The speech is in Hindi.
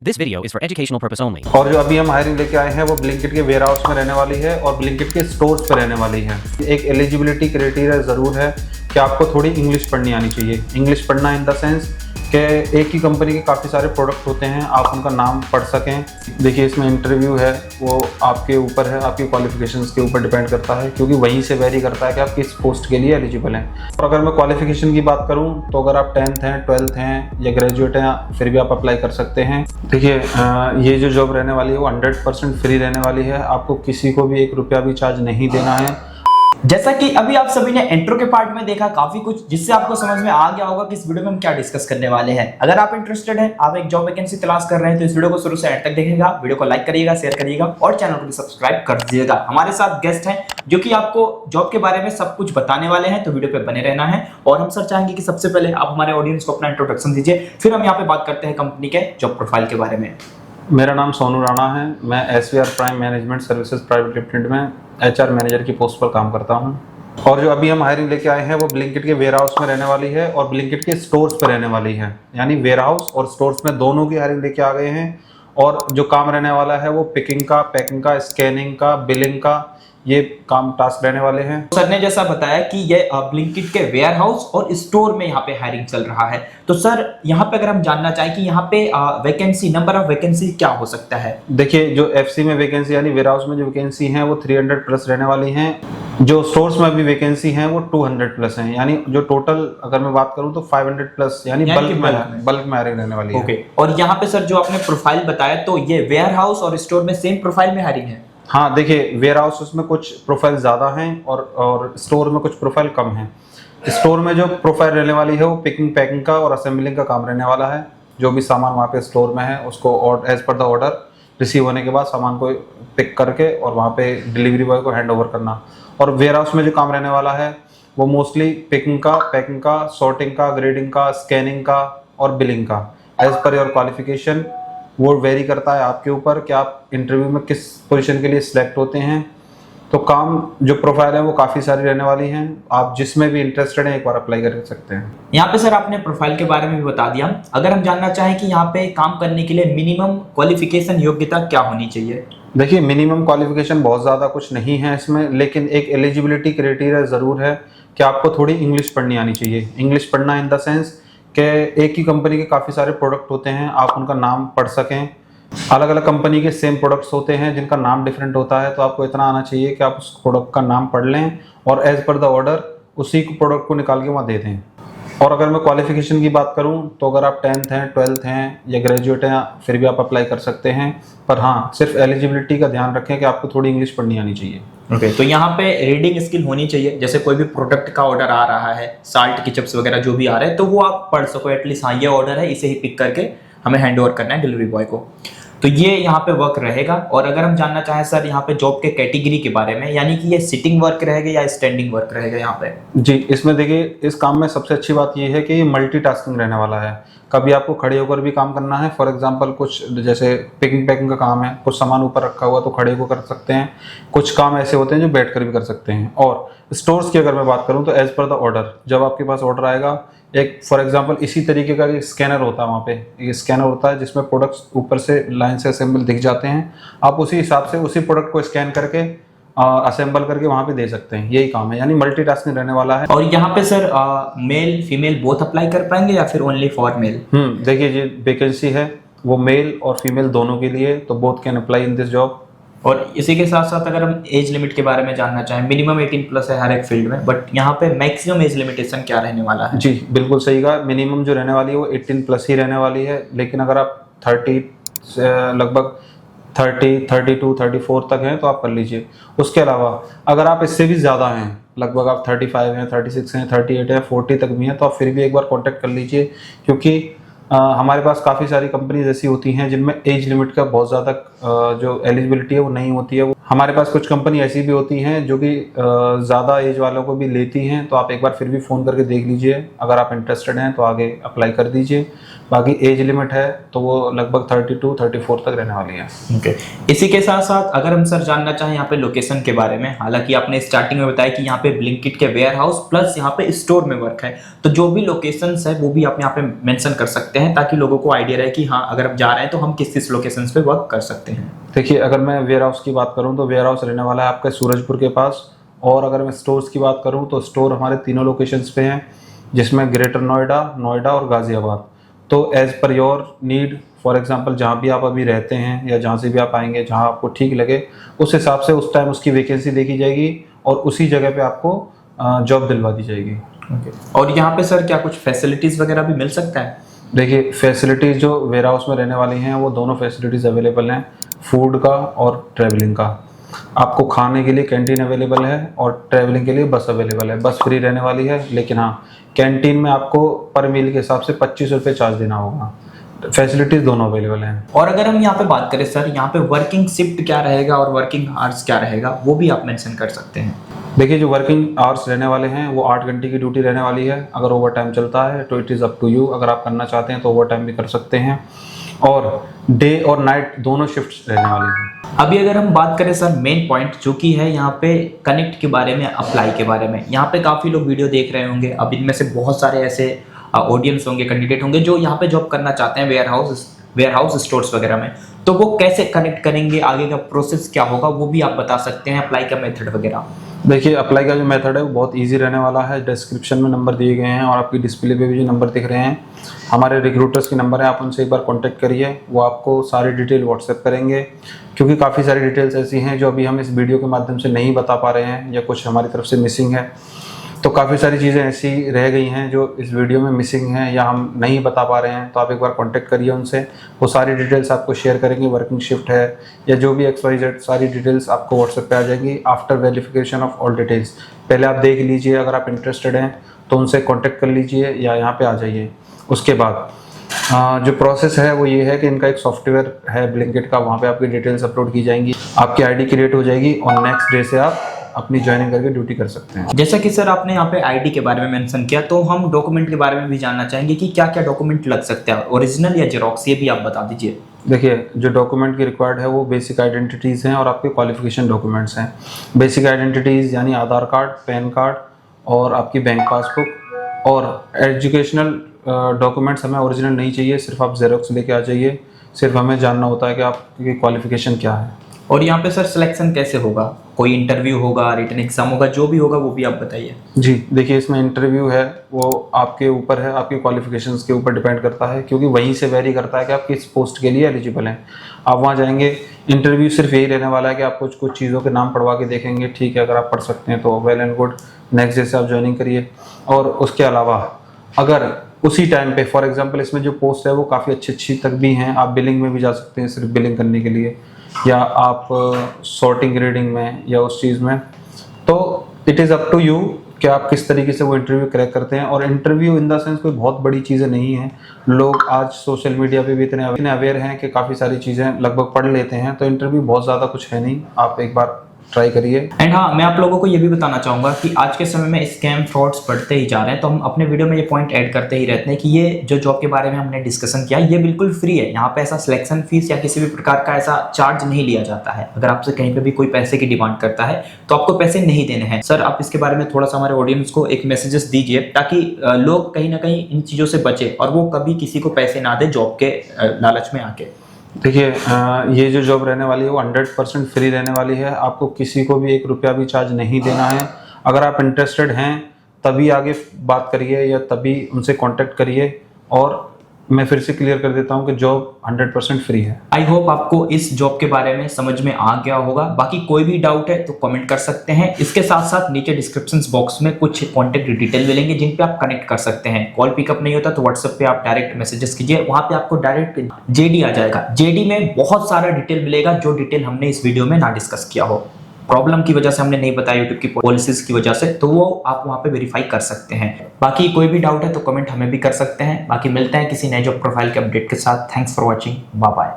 This video is for educational purpose only. और जो अभी हम हायरिंग लेके आए हैं वो ब्लिंकिट के वेयर हाउस में रहने वाली है और ब्लिंकिट के स्टोर्स पे रहने वाली है। एक एलिजिबिलिटी क्राइटेरिया ज़रूर है कि आपको थोड़ी इंग्लिश पढ़नी आनी चाहिए। इंग्लिश पढ़ना इन द सेंस कि एक ही कंपनी के काफ़ी सारे प्रोडक्ट होते हैं, आप उनका नाम पढ़ सकें। देखिए इसमें इंटरव्यू है, वो आपके ऊपर है, आपकी क्वालिफिकेशंस के ऊपर डिपेंड करता है, क्योंकि वहीं से वेरी करता है कि आप किस पोस्ट के लिए एलिजिबल हैं। और अगर मैं क्वालिफिकेशन की बात करूं तो अगर आप 10th हैं, 12th हैं या ग्रेजुएट हैं फिर भी आप अप्लाई कर सकते हैं। देखिए ये जो जॉब रहने वाली है वो 100% फ्री रहने वाली है, आपको किसी को भी 1 रुपया भी चार्ज नहीं देना है। जैसा कि अभी आप सभी ने इंट्रो के पार्ट में देखा काफी कुछ, जिससे आपको समझ में आ गया होगा कि इस वीडियो में हम क्या डिस्कस करने वाले हैं। अगर आप इंटरेस्टेड हैं, आप एक जॉब वैकेंसी तलाश कर रहे हैं तो इस वीडियो को शुरू से एंड तक देखिएगा। वीडियो को लाइक करिएगा, शेयर करिएगा और चैनल को भी सब्सक्राइब कर दीजिएगा। हमारे साथ गेस्ट हैं जो कि आपको जॉब के बारे में सब कुछ बताने वाले हैं, तो वीडियो पे बने रहना है। और हम सर चाहेंगे कि सबसे पहले आप हमारे ऑडियंस को अपना इंट्रोडक्शन दीजिए, फिर हम यहाँ पे बात करते हैं कंपनी के जॉब प्रोफाइल के बारे में। मेरा नाम सोनू राणा है, मैं SVR prime management services private limited में HR मैनेजर की पोस्ट पर काम करता हूँ। और जो अभी हम हायरिंग लेके आए हैं वो ब्लिंकिट के वेयर हाउस में रहने वाली है और ब्लिंकिट के स्टोर्स पे रहने वाली है, यानी वेयर हाउस और स्टोर्स में दोनों की हायरिंग लेके आ गए हैं। और जो काम रहने वाला है वो पिकिंग का, पैकिंग का, स्कैनिंग का, बिलिंग का, ये काम टास्क रहने वाले हैं। सर ने जैसा बताया कि ये ब्लिंकिट के वेयर हाउस और स्टोर में यहाँ पे हायरिंग चल रहा है, तो सर यहाँ पे अगर हम जानना चाहें कि यहाँ पे वैकेंसी, नंबर ऑफ वैकेंसी क्या हो सकता है। देखिए जो FC में वैकेंसी यानी वेयर हाउस में जो वैकेंसी हैं वो 300+ रहने वाली हैं। जो स्टोर्स में भी वैकेंसी हैं वो 200+ हैं, यानी जो टोटल अगर मैं बात करूं तो 500+ यानी बल्क में हायरिंग रहने वाली है। ओके। और यहाँ पे सर जो आपने प्रोफाइल बताया, तो ये वेयर हाउस और स्टोर में सेम प्रोफाइल में हायरिंग है। हाँ देखिए वेयर हाउस में कुछ प्रोफाइल ज़्यादा हैं और स्टोर में कुछ प्रोफाइल कम हैं। स्टोर में जो प्रोफाइल रहने वाली है वो पिकिंग, पैकिंग का और असेंबलिंग का काम रहने वाला है। जो भी सामान वहाँ पे स्टोर में है उसको as per the order receive होने के बाद सामान को पिक करके और वहाँ पे डिलीवरी बॉय को हैंड ओवर करना। और वेयर हाउस में जो काम रहने वाला है वो मोस्टली पिकिंग का, पैकिंग का, सॉर्टिंग का, ग्रेडिंग का, स्कैनिंग का और बिलिंग का। एज पर योर क्वालिफिकेशन वो वेरी करता है आपके ऊपर कि आप इंटरव्यू में किस पोजीशन के लिए सिलेक्ट होते हैं। तो काम जो प्रोफाइल है वो काफ़ी सारी रहने वाली हैं, आप जिसमें भी इंटरेस्टेड हैं एक बार अप्लाई कर सकते हैं। यहाँ पे सर आपने प्रोफाइल के बारे में भी बता दिया। अगर हम जानना चाहें कि यहाँ पे काम करने के लिए मिनिमम क्वालिफिकेशन योग्यता क्या होनी चाहिए। देखिए मिनिमम क्वालिफिकेशन बहुत ज़्यादा कुछ नहीं है इसमें, लेकिन एक एलिजिबिलिटी क्राइटेरिया ज़रूर है कि आपको थोड़ी इंग्लिश पढ़नी आनी चाहिए। इंग्लिश पढ़ना इन द सेंस कि एक ही कंपनी के काफ़ी सारे प्रोडक्ट होते हैं, आप उनका नाम पढ़ सकें। अलग अलग कंपनी के सेम प्रोडक्ट्स होते हैं जिनका नाम डिफरेंट होता है, तो आपको इतना आना चाहिए कि आप उस प्रोडक्ट का नाम पढ़ लें और एज पर द ऑर्डर उसी प्रोडक्ट को निकाल के वहाँ दे दें। और अगर मैं क्वालिफिकेशन की बात करूं तो अगर आप 10th हैं, 12th हैं या ग्रेजुएट हैं फिर भी आप अप्लाई कर सकते हैं। पर हाँ, सिर्फ एलिजिबिलिटी का ध्यान रखें कि आपको थोड़ी इंग्लिश पढ़नी आनी चाहिए। ओके। तो यहाँ पे रीडिंग स्किल होनी चाहिए, जैसे कोई भी प्रोडक्ट का ऑर्डर आ रहा है, साल्ट, केचप्स वगैरह जो भी आ रहे हैं, तो वो आप पढ़ सको एटलीस्ट। हाँ ये ऑर्डर है, इसे ही पिक करके हमें हैंड ओवर करना है डिलीवरी बॉय को, तो ये यहाँ पे वर्क रहेगा। और अगर हम जानना चाहें सर यहाँ पे जॉब के कैटेगरी के बारे में, यानी कि ये सिटिंग वर्क रहेगा या स्टैंडिंग वर्क रहेगा यहाँ पे। जी, इसमें देखिए इस काम में सबसे अच्छी बात ये है कि ये मल्टीटास्किंग रहने वाला है। कभी आपको खड़े होकर भी काम करना है, फॉर एग्जांपल कुछ जैसे पिकिंग पैकिंग का काम है, कुछ सामान ऊपर रखा हुआ तो खड़े होकर कर सकते हैं। कुछ काम ऐसे होते हैं जो बैठकर भी कर सकते हैं। और स्टोर्स की अगर मैं बात करूँ तो एज पर द ऑर्डर, जब आपके पास ऑर्डर आएगा, एक फॉर एग्जांपल इसी तरीके का एक स्कैनर होता है, वहाँ पे एक स्कैनर होता है जिसमें प्रोडक्ट्स ऊपर से लाइन से असेंबल दिख जाते हैं। आप उसी हिसाब से उसी प्रोडक्ट को स्कैन करके असेंबल करके वहाँ पे दे सकते हैं। यही काम है, यानी मल्टीटास्किंग रहने वाला है। और यहाँ पे sir male female both apply कर पाएंगे या फिर ओनली फॉर मेल। देखिए ये वैकेंसी है वो मेल और फीमेल दोनों के लिए, तो both can apply in this job. और इसी के साथ साथ अगर हम एज लिमिट के बारे में जानना चाहें, मिनिमम 18+ है हर एक फील्ड में, बट यहाँ पे मैक्सिमम एज लिमिटेशन क्या रहने वाला है। जी बिल्कुल सही कहा, मिनिमम जो रहने वाली है वो 18+ ही रहने वाली है। लेकिन अगर आप 30 लगभग 30, 32, 34 तक हैं तो आप कर लीजिए। उसके अलावा अगर आप इससे भी ज़्यादा हैं, लगभग आप 35 हैं, 36 हैं, 38 हैं, 40 तक भी हैं, तो आप फिर भी एक बार कॉन्टैक्ट कर लीजिए। क्योंकि हमारे पास काफ़ी सारी कंपनीज ऐसी होती हैं जिनमें एज लिमिट का बहुत ज़्यादा जो एलिजिबिलिटी है वो नहीं होती है। हमारे पास कुछ कंपनी ऐसी भी होती हैं जो कि ज़्यादा एज वालों को भी लेती हैं, तो आप एक बार फिर भी फ़ोन करके देख लीजिए। अगर आप इंटरेस्टेड हैं तो आगे अप्लाई कर दीजिए। बाकी एज लिमिट है तो वो लगभग 32-34 तक रहने वाली है। ओके। इसी के साथ साथ अगर हम सर जानना चाहें यहाँ पे लोकेशन के बारे में, हालांकि आपने स्टार्टिंग में बताया कि यहाँ पे ब्लिंकिट के वेयर हाउस प्लस यहाँ पे स्टोर में वर्क है, तो जो भी लोकेशंस है वो भी आप यहाँ पे मेंशन कर सकते हैं ताकि लोगों को आइडिया रहे कि हाँ अगर आप जा रहे हैं तो हम किस किस लोकेशंस पे वर्क कर सकते हैं। देखिए, अगर मैं वेयर हाउस की बात करूं तो वेयर हाउस रहने वाला है आपके सूरजपुर के पास, और अगर मैं स्टोर्स की बात करूं तो स्टोर हमारे तीनों लोकेशंस पे हैं, जिसमें ग्रेटर नोएडा, नोएडा और गाज़ियाबाद। तो as per your need, for example जहां भी आप अभी रहते हैं या जहां से भी आप आएंगे, जहां आपको ठीक लगे उस हिसाब से उस टाइम उसकी वैकेंसी देखी जाएगी और उसी जगह पे आपको जॉब दिलवा दी जाएगी। और यहाँ पे सर क्या कुछ फैसिलिटीज़ वगैरह भी मिल सकता है? देखिए, फैसिलिटीज़ जो वेयर हाउस में रहने वाली हैं वो दोनों फैसिलिटीज़ अवेलेबल हैं, फूड का और ट्रैवलिंग का। आपको खाने के लिए कैंटीन अवेलेबल है और ट्रैवलिंग के लिए बस अवेलेबल है। बस फ्री रहने वाली है, लेकिन हाँ कैंटीन में आपको पर मील के हिसाब से 25 रुपये चार्ज देना होगा। फैसिलिटीज़ दोनों अवेलेबल हैं। और अगर हम यहाँ पे बात करें सर, यहाँ पे वर्किंग शिफ्ट क्या रहेगा और वर्किंग आवर्स क्या रहेगा, वो भी आप मेंशन कर सकते हैं। देखिए, जो वर्किंग आवर्स रहने वाले हैं वो 8 घंटे की ड्यूटी रहने वाली है। अगर ओवर टाइम चलता है तो it is up to you, अगर आप करना चाहते हैं तो ओवर टाइम भी कर सकते हैं। और डे और नाइट दोनों शिफ्ट्स रहने वाली हैं। अभी अगर हम बात करें सर मेन पॉइंट जो कि है यहाँ पे कनेक्ट के बारे में, अप्लाई के बारे में, यहाँ पे काफ़ी लोग वीडियो देख रहे होंगे। अब इनमें से बहुत सारे ऐसे ऑडियंस होंगे, कैंडिडेट होंगे जो यहाँ पे जॉब करना चाहते हैं वेयर हाउस स्टोर्स वगैरह में, तो वो कैसे कनेक्ट करेंगे, आगे का प्रोसेस क्या होगा वो भी आप बता सकते हैं, अप्लाई का मेथड वगैरह। देखिए, अप्लाई का जो मेथड है वो बहुत इजी रहने वाला है। डिस्क्रिप्शन में नंबर दिए गए हैं और आपकी डिस्प्ले पे भी जो नंबर दिख रहे हैं हमारे रिक्रूटर्स के नंबर हैं, आप उनसे एक बार कांटेक्ट करिए। वो आपको सारी डिटेल व्हाट्सएप करेंगे, क्योंकि काफ़ी सारी डिटेल्स ऐसी हैं जो अभी हम इस वीडियो के माध्यम से नहीं बता पा रहे हैं या कुछ हमारी तरफ से मिसिंग है। तो काफ़ी सारी चीज़ें ऐसी रह गई हैं जो इस वीडियो में मिसिंग हैं या हम नहीं बता पा रहे हैं, तो आप एक बार कांटेक्ट करिए उनसे। वो सारी डिटेल्स आपको शेयर करेंगे, वर्किंग शिफ्ट है या जो भी XYZ सारी डिटेल्स आपको व्हाट्सएप पे आ जाएंगी after verification of all details. पहले आप देख लीजिए, अगर आप इंटरेस्टेड हैं तो उनसे कॉन्टेक्ट कर लीजिए या यहाँ पर आ जाइए। उसके बाद जो प्रोसेस है वो ये है कि इनका एक सॉफ्टवेयर है ब्लिंकिट का, वहाँ पे आपकी डिटेल्स अपलोड की जाएंगी, आपकी आईडी क्रिएट हो जाएगी और नेक्स्ट डे से आप अपनी ज्वाइनिंग करके ड्यूटी कर सकते हैं। जैसा कि सर आपने यहाँ पे आईडी के बारे में मेंशन किया, तो हम डॉक्यूमेंट के बारे में भी जानना चाहेंगे कि क्या क्या डॉक्यूमेंट लग सकते हैं, ओरिजिनल या जेरोक्स, ये भी आप बता दीजिए। देखिए, जो डॉक्यूमेंट की रिक्वायर्ड है वो बेसिक आइडेंटिटीज़ हैं और आपके क्वालिफिकेशन डॉक्यूमेंट्स हैं। बेसिक आइडेंटिटीज़ यानी आधार कार्ड, पैन कार्ड और आपकी बैंक पासबुक। और एजुकेशनल डॉक्यूमेंट्स हमें ओरिजिनल नहीं चाहिए, सिर्फ आप जेरोक्स लेके आ जाइए। सिर्फ हमें जानना होता है कि आपकी क्वालिफिकेशन क्या है। और यहाँ पे सर सिलेक्शन कैसे होगा, कोई इंटरव्यू होगा, रिटन एग्जाम होगा, जो भी होगा वो भी आप बताइए। जी, देखिए, इसमें इंटरव्यू है वो आपके ऊपर है, आपकी क्वालिफिकेशंस के ऊपर डिपेंड करता है, क्योंकि वहीं से वेरी करता है कि आप किस पोस्ट के लिए एलिजिबल हैं। आप वहाँ जाएंगे, इंटरव्यू सिर्फ यही रहने वाला है कि आप कुछ चीज़ों के नाम पढ़वा के देखेंगे, ठीक है, अगर आप पढ़ सकते हैं तो well and good, next day से आप ज्वाइनिंग करिए। और उसके अलावा अगर उसी टाइम पे, फॉर एग्जांपल इसमें जो पोस्ट है वो काफ़ी अच्छी तक भी हैं, आप बिलिंग में भी जा सकते हैं सिर्फ बिलिंग करने के लिए, या आप सॉर्टिंग रीडिंग में या उस चीज़ में। तो it is up to you कि आप किस तरीके से वो इंटरव्यू क्रैक करते हैं। और इंटरव्यू इन द सेंस कोई बहुत बड़ी चीज़ें नहीं हैं। लोग आज सोशल मीडिया पे भी इतने अवेयर हैं कि काफ़ी सारी चीज़ें लगभग पढ़ लेते हैं, तो इंटरव्यू बहुत ज़्यादा कुछ है नहीं, आप एक बार ट्राई करिए। एंड हाँ, मैं आप लोगों को ये भी बताना चाहूँगा कि आज के समय में स्कैम फ्रॉड्स बढ़ते ही जा रहे हैं, तो हम अपने वीडियो में ये पॉइंट ऐड करते ही रहते हैं कि ये जो जॉब के बारे में हमने डिस्कशन किया ये बिल्कुल फ्री है। यहाँ पे ऐसा सिलेक्शन फीस या किसी भी प्रकार का ऐसा चार्ज नहीं लिया जाता है। अगर आपसे कहीं पे भी कोई पैसे की डिमांड करता है तो आपको पैसे नहीं देने हैं। सर, आप इसके बारे में थोड़ा सा हमारे ऑडियंस को एक मैसेजेस दीजिए ताकि लोग कहीं ना कहीं इन चीज़ों से बचे और वो कभी किसी को पैसे ना दे जॉब के लालच में आके। देखिए, ये जो जॉब रहने वाली है वो 100% फ्री रहने वाली है। आपको किसी को भी 1 रुपया भी चार्ज नहीं देना है। अगर आप इंटरेस्टेड हैं तभी आगे बात करिए या तभी उनसे कांटेक्ट करिए। और मैं फिर से क्लियर कर देता हूं कि जॉब 100% फ्री है। आई होप आपको इस जॉब के बारे में समझ में आ गया होगा। बाकी कोई भी डाउट है तो कमेंट कर सकते हैं। इसके साथ साथ नीचे डिस्क्रिप्शन बॉक्स में कुछ कॉन्टेक्ट डिटेल मिलेंगे जिन पे आप कनेक्ट कर सकते हैं। कॉल पिकअप नहीं होता तो व्हाट्सएप पे आप डायरेक्ट मैसेजेस कीजिए, वहां पे आपको डायरेक्ट जेडी आ जाएगा। जेडी में बहुत सारा डिटेल मिलेगा जो डिटेल हमने इस वीडियो में ना डिस्कस किया हो, प्रॉब्लम की वजह से हमने नहीं बताया, यूट्यूब की पॉलिसीज की वजह से, तो वो आप वहां पे वेरीफाई कर सकते हैं। बाकी कोई भी डाउट है तो कमेंट हमें भी कर सकते हैं। बाकी मिलते हैं किसी नए जॉब प्रोफाइल के अपडेट के साथ। Thanks for watching, bye bye.